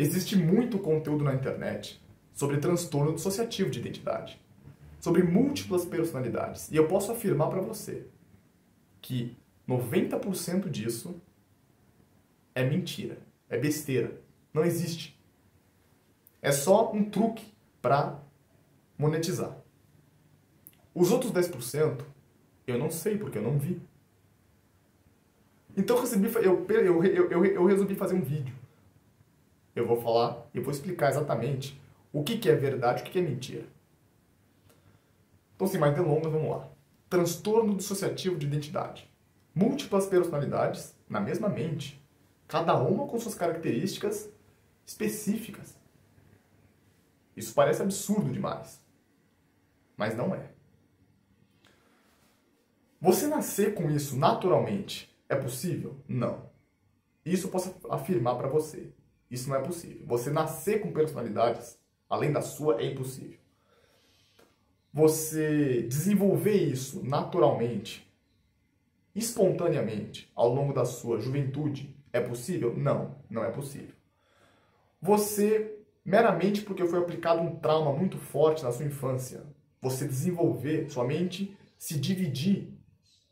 Existe muito conteúdo na internet sobre transtorno dissociativo de identidade, sobre múltiplas personalidades. E eu posso afirmar para você que 90% disso é mentira, é besteira, não existe. É só um truque para monetizar. Os outros 10% eu não sei porque eu não vi. Então eu resolvi fazer um vídeo. Eu vou falar e vou explicar exatamente o que é verdade e o que é mentira. Então, sem mais delongas, vamos lá. Transtorno dissociativo de identidade. Múltiplas personalidades na mesma mente, cada uma com suas características específicas. Isso parece absurdo demais, mas não é. Você nascer com isso naturalmente é possível? Não. Isso eu posso afirmar para você. Isso não é possível. Você nascer com personalidades, além da sua, é impossível. Você desenvolver isso naturalmente, espontaneamente, ao longo da sua juventude, é possível? Não, não é possível. Você, meramente porque foi aplicado um trauma muito forte na sua infância, você desenvolver, sua mente se dividir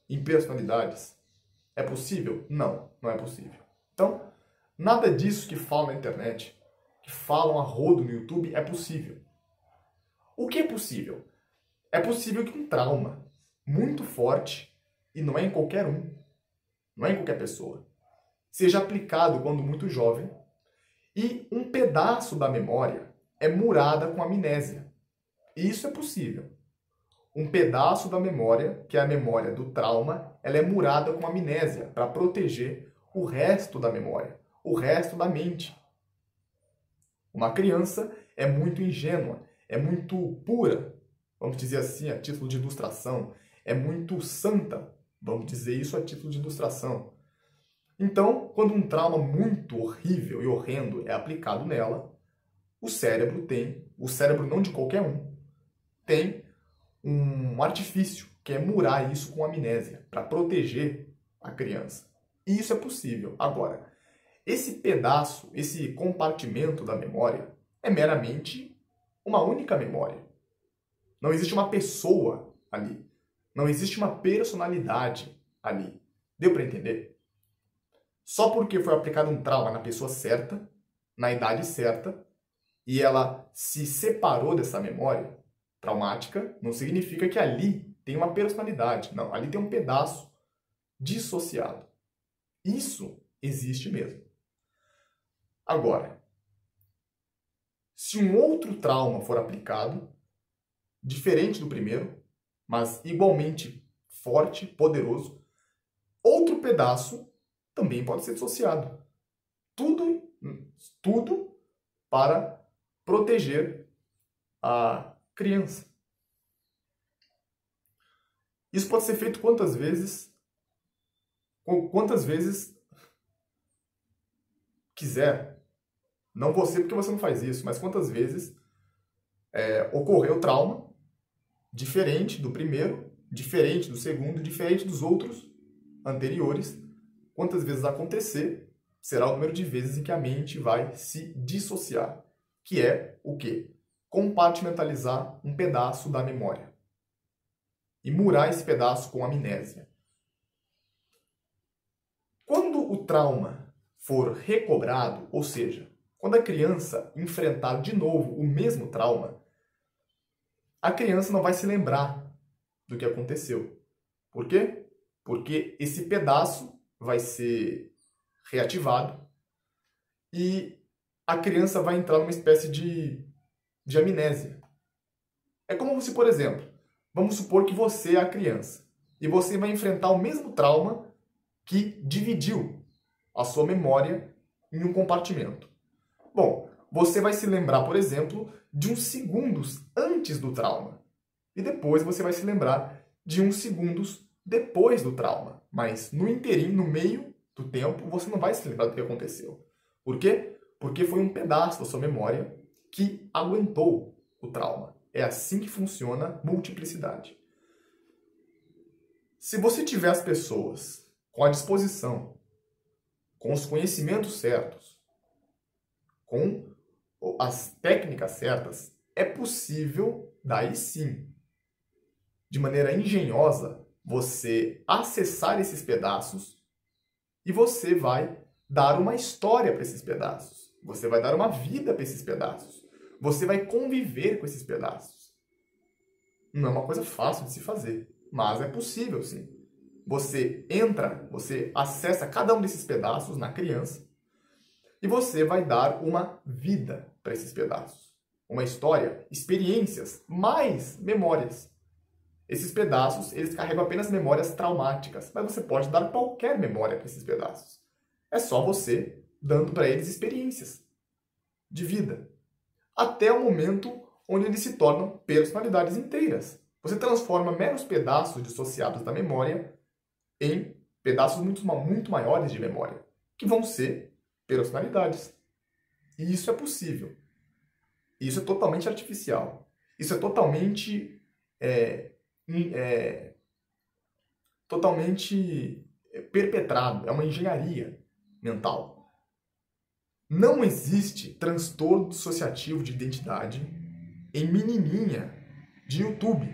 em personalidades, é possível? Não, não é possível. Então, nada disso que falam na internet, que falam a rodo no YouTube, é possível. O que é possível? É possível que um trauma muito forte, e não é em qualquer um, não é em qualquer pessoa, seja aplicado quando muito jovem, e um pedaço da memória é murada com amnésia. Isso é possível. Um pedaço da memória, que é a memória do trauma, ela é murada com amnésia para proteger o resto da memória, o resto da mente. Uma criança é muito ingênua, é muito pura, vamos dizer assim, a título de ilustração, é muito santa, vamos dizer isso a título de ilustração. Então, quando um trauma muito horrível e horrendo é aplicado nela, o cérebro não de qualquer um, tem um artifício, que é murar isso com amnésia, para proteger a criança. E isso é possível. Agora, esse pedaço, esse compartimento da memória é meramente uma única memória. Não existe uma pessoa ali. Não existe uma personalidade ali. Deu para entender? Só porque foi aplicado um trauma na pessoa certa, na idade certa, e ela se separou dessa memória traumática, não significa que ali tem uma personalidade. Não, ali tem um pedaço dissociado. Isso existe mesmo. Agora, se um outro trauma for aplicado, diferente do primeiro, mas igualmente forte, poderoso, outro pedaço também pode ser dissociado. Tudo para proteger a criança. Isso pode ser feito quantas vezes quiser. Não você, porque você não faz isso, mas quantas vezes ocorreu trauma diferente do primeiro, diferente do segundo, diferente dos outros anteriores. Quantas vezes acontecer, será o número de vezes em que a mente vai se dissociar. Que é o quê? Compartimentalizar um pedaço da memória. E murar esse pedaço com amnésia. Quando o trauma for recobrado, ou seja, quando a criança enfrentar de novo o mesmo trauma, a criança não vai se lembrar do que aconteceu. Por quê? Porque esse pedaço vai ser reativado e a criança vai entrar numa espécie de amnésia. É como se, por exemplo, vamos supor que você é a criança e você vai enfrentar o mesmo trauma que dividiu a sua memória em um compartimento. Bom, você vai se lembrar, por exemplo, de uns segundos antes do trauma. E depois você vai se lembrar de uns segundos depois do trauma. Mas no inteirinho, no meio do tempo, você não vai se lembrar do que aconteceu. Por quê? Porque foi um pedaço da sua memória que aguentou o trauma. É assim que funciona a multiplicidade. Se você tiver as pessoas com a disposição, com os conhecimentos certos, com as técnicas certas, é possível, daí sim, de maneira engenhosa, você acessar esses pedaços e você vai dar uma história para esses pedaços. Você vai dar uma vida para esses pedaços. Você vai conviver com esses pedaços. Não é uma coisa fácil de se fazer, mas é possível sim. Você entra, você acessa cada um desses pedaços na criança e você vai dar uma vida para esses pedaços. Uma história, experiências, mais memórias. Esses pedaços, eles carregam apenas memórias traumáticas, mas você pode dar qualquer memória para esses pedaços. É só você dando para eles experiências de vida. Até o momento onde eles se tornam personalidades inteiras. Você transforma meros pedaços dissociados da memória em pedaços muito maiores de memória, que vão ser personalidades. E isso é possível. Isso é totalmente artificial. Isso é totalmente perpetrado. É uma engenharia mental. Não existe transtorno dissociativo de identidade em menininha de YouTube.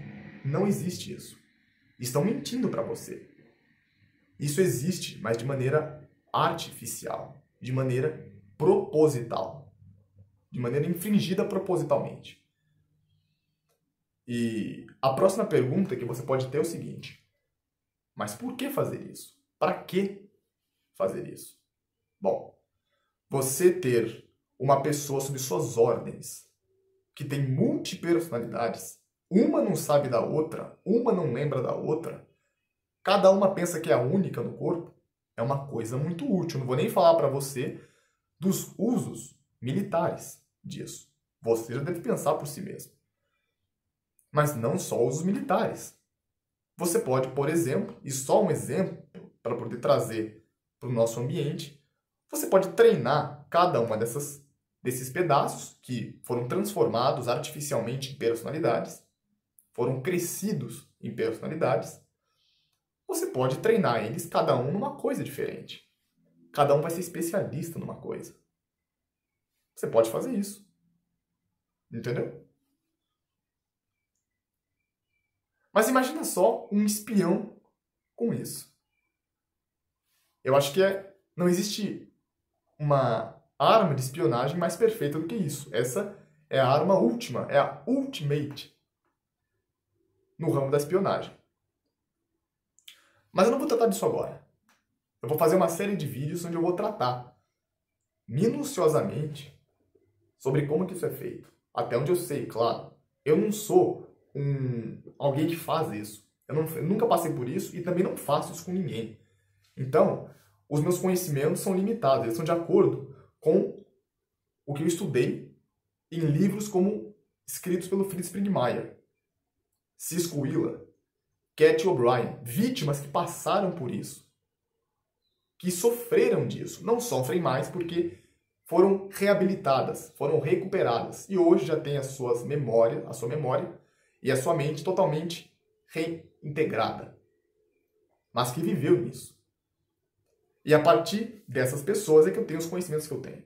Não existe isso. Estão mentindo para você. Isso existe, mas de maneira artificial, de maneira proposital, de maneira infringida propositalmente. E a próxima pergunta que você pode ter é o seguinte: mas por que fazer isso? Para que fazer isso? Bom, você ter uma pessoa sob suas ordens que tem multipersonalidades, uma não sabe da outra, uma não lembra da outra, cada uma pensa que é a única no corpo, é uma coisa muito útil. Não vou nem falar para você dos usos militares disso. Você já deve pensar por si mesmo. Mas não só usos militares. Você pode, por exemplo, e só um exemplo para poder trazer para o nosso ambiente, você pode treinar cada uma desses pedaços que foram transformados artificialmente em personalidades, foram crescidos em personalidades. Você pode treinar eles, cada um numa coisa diferente. Cada um vai ser especialista numa coisa. Você pode fazer isso. Entendeu? Mas imagina só um espião com isso. Eu acho que não existe uma arma de espionagem mais perfeita do que isso. Essa é a arma última, é a ultimate no ramo da espionagem. Mas eu não vou tratar disso agora. Eu vou fazer uma série de vídeos onde eu vou tratar minuciosamente sobre como que isso é feito. Até onde eu sei, claro. Eu não sou alguém que faz isso. Eu nunca passei por isso e também não faço isso com ninguém. Então, os meus conhecimentos são limitados. Eles são de acordo com o que eu estudei em livros como escritos pelo Fritz Springmeier, Cisco Wheeler, Cat O'Brien, vítimas que passaram por isso, que sofreram disso. Não sofrem mais porque foram reabilitadas, foram recuperadas e hoje já têm a sua memória e a sua mente totalmente reintegrada, mas que viveu nisso. E a partir dessas pessoas é que eu tenho os conhecimentos que eu tenho.